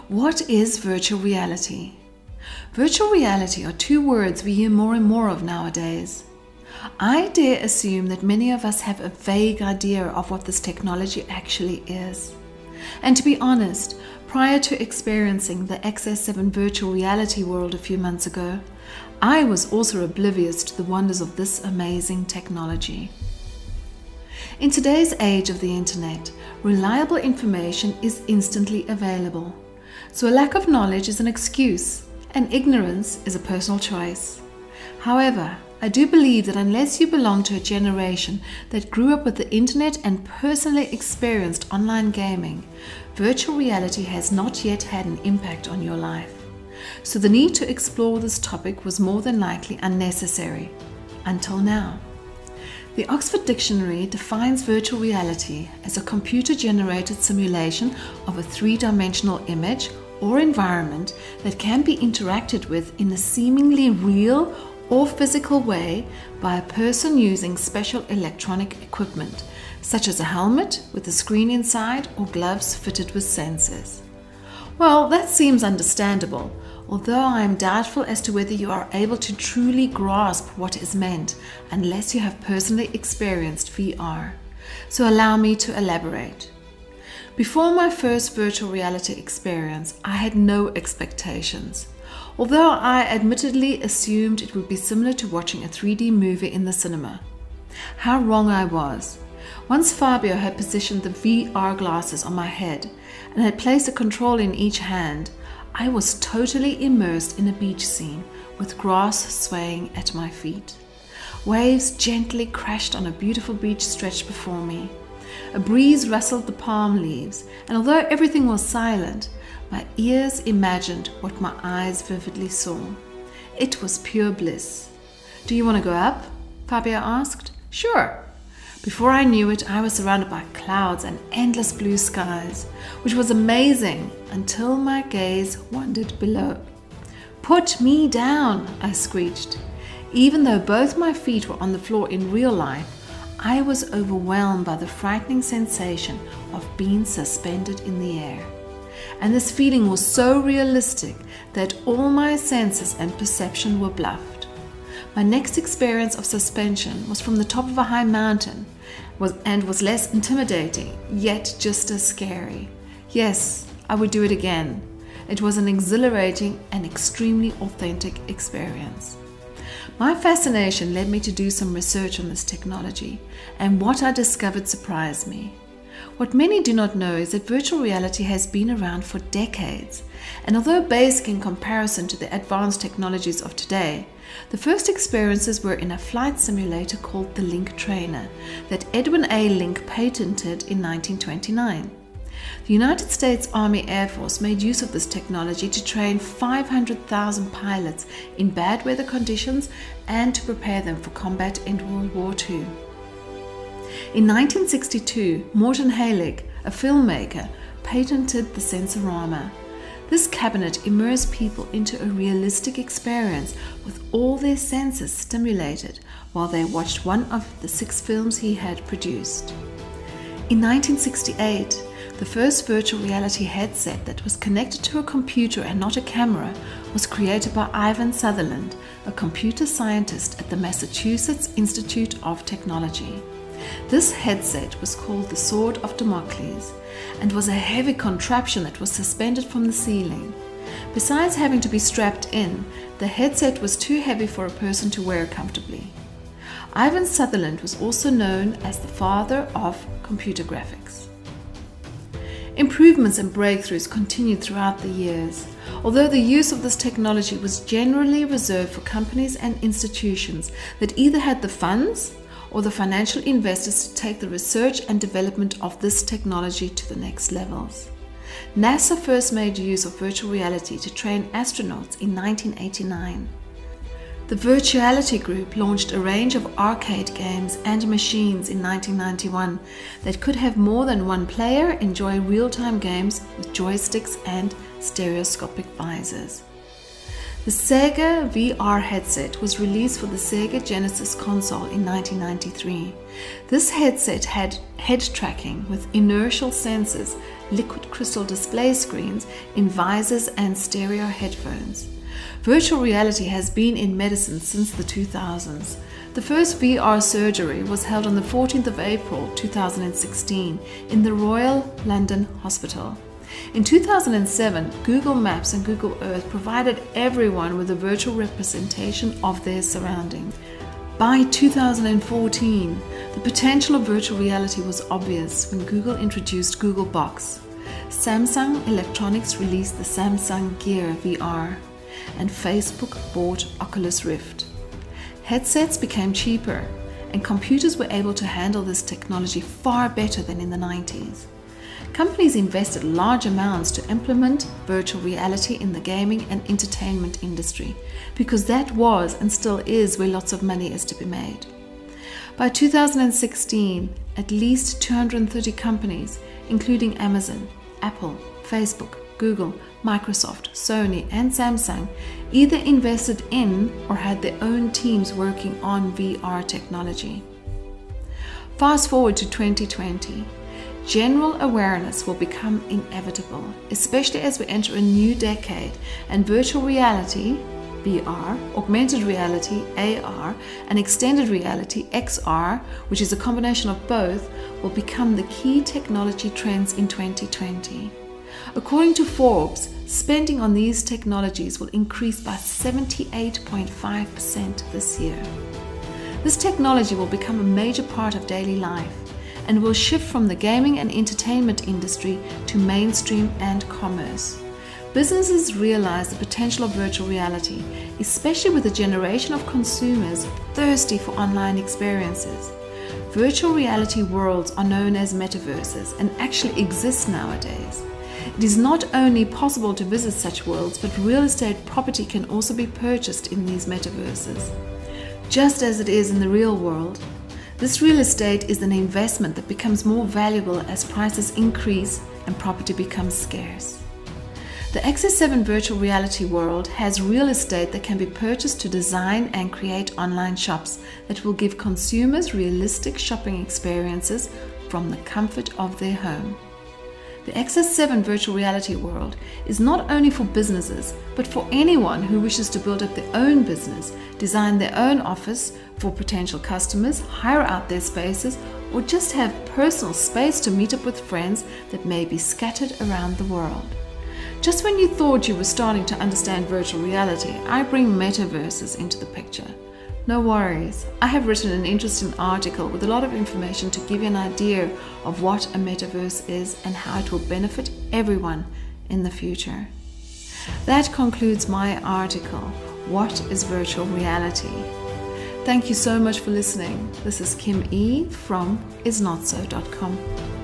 What is virtual reality? Virtual reality are two words we hear more and more of nowadays. I dare assume that many of us have a vague idea of what this technology actually is. And to be honest, prior to experiencing the XS7 virtual reality world a few months ago, I was also oblivious to the wonders of this amazing technology. In today's age of the internet, reliable information is instantly available. So a lack of knowledge is an excuse, and ignorance is a personal choice. However, I do believe that unless you belong to a generation that grew up with the internet and personally experienced online gaming, virtual reality has not yet had an impact on your life. So the need to explore this topic was more than likely unnecessary, until now. The Oxford Dictionary defines virtual reality as a computer-generated simulation of a three-dimensional image or environment that can be interacted with in a seemingly real or physical way by a person using special electronic equipment, such as a helmet with a screen inside or gloves fitted with sensors. Well, that seems understandable, although I am doubtful as to whether you are able to truly grasp what is meant unless you have personally experienced VR. So allow me to elaborate. Before my first virtual reality experience, I had no expectations. Although I admittedly assumed it would be similar to watching a 3D movie in the cinema. How wrong I was. Once Fabio had positioned the VR glasses on my head and had placed a control in each hand, I was totally immersed in a beach scene with grass swaying at my feet. Waves gently crashed on a beautiful beach stretch before me. A breeze rustled the palm leaves, and although everything was silent, my ears imagined what my eyes vividly saw. It was pure bliss. "Do you want to go up?" Fabio asked. "Sure." Before I knew it, I was surrounded by clouds and endless blue skies, which was amazing until my gaze wandered below. "Put me down," I screeched. Even though both my feet were on the floor in real life, I was overwhelmed by the frightening sensation of being suspended in the air. And this feeling was so realistic that all my senses and perception were bluffed. My next experience of suspension was from the top of a high mountain and was less intimidating, yet just as scary. Yes, I would do it again. It was an exhilarating and extremely authentic experience. My fascination led me to do some research on this technology, and what I discovered surprised me. What many do not know is that virtual reality has been around for decades, and although basic in comparison to the advanced technologies of today, the first experiences were in a flight simulator called the Link Trainer that Edwin A. Link patented in 1929. The United States Army Air Force made use of this technology to train 500,000 pilots in bad weather conditions and to prepare them for combat in World War II. In 1962, Morton Halick, a filmmaker, patented the Sensorama. This cabinet immersed people into a realistic experience with all their senses stimulated while they watched one of the 6 films he had produced. In 1968, the first virtual reality headset that was connected to a computer and not a camera was created by Ivan Sutherland, a computer scientist at the Massachusetts Institute of Technology. This headset was called the Sword of Damocles and was a heavy contraption that was suspended from the ceiling. Besides having to be strapped in, the headset was too heavy for a person to wear comfortably. Ivan Sutherland was also known as the father of computer graphics. Improvements and breakthroughs continued throughout the years, although the use of this technology was generally reserved for companies and institutions that either had the funds or the financial investors to take the research and development of this technology to the next levels. NASA first made use of virtual reality to train astronauts in 1989. The Virtuality Group launched a range of arcade games and machines in 1991 that could have more than one player enjoy real-time games with joysticks and stereoscopic visors. The Sega VR headset was released for the Sega Genesis console in 1993. This headset had head tracking with inertial sensors, liquid crystal display screens in visors and stereo headphones. Virtual reality has been in medicine since the 2000s. The first VR surgery was held on the 14th of April 2016 in the Royal London Hospital. In 2007, Google Maps and Google Earth provided everyone with a virtual representation of their surroundings. By 2014, the potential of virtual reality was obvious when Google introduced Google Box. Samsung Electronics released the Samsung Gear VR, and Facebook bought Oculus Rift. Headsets became cheaper, and computers were able to handle this technology far better than in the 90s. Companies invested large amounts to implement virtual reality in the gaming and entertainment industry, because that was and still is where lots of money is to be made. By 2016, at least 230 companies, including Amazon, Apple, Facebook, Google, Microsoft, Sony, and Samsung, either invested in or had their own teams working on VR technology. Fast forward to 2020. General awareness will become inevitable, especially as we enter a new decade, and virtual reality, VR, augmented reality, AR, and extended reality, XR, which is a combination of both, will become the key technology trends in 2020. According to Forbes, spending on these technologies will increase by 78.5% this year. This technology will become a major part of daily life and will shift from the gaming and entertainment industry to mainstream and commerce. Businesses realize the potential of virtual reality, especially with a generation of consumers thirsty for online experiences. Virtual reality worlds are known as metaverses and actually exist nowadays. It is not only possible to visit such worlds, but real estate property can also be purchased in these metaverses. Just as it is in the real world, this real estate is an investment that becomes more valuable as prices increase and property becomes scarce. The XS7 virtual reality world has real estate that can be purchased to design and create online shops that will give consumers realistic shopping experiences from the comfort of their home. The XS7 virtual reality world is not only for businesses, but for anyone who wishes to build up their own business, design their own office for potential customers, hire out their spaces, or just have personal space to meet up with friends that may be scattered around the world. Just when you thought you were starting to understand virtual reality, I bring metaverses into the picture. No worries, I have written an interesting article with a lot of information to give you an idea of what a metaverse is and how it will benefit everyone in the future. That concludes my article, What is Virtual Reality? Thank you so much for listening. This is Kim E from isnotso.com.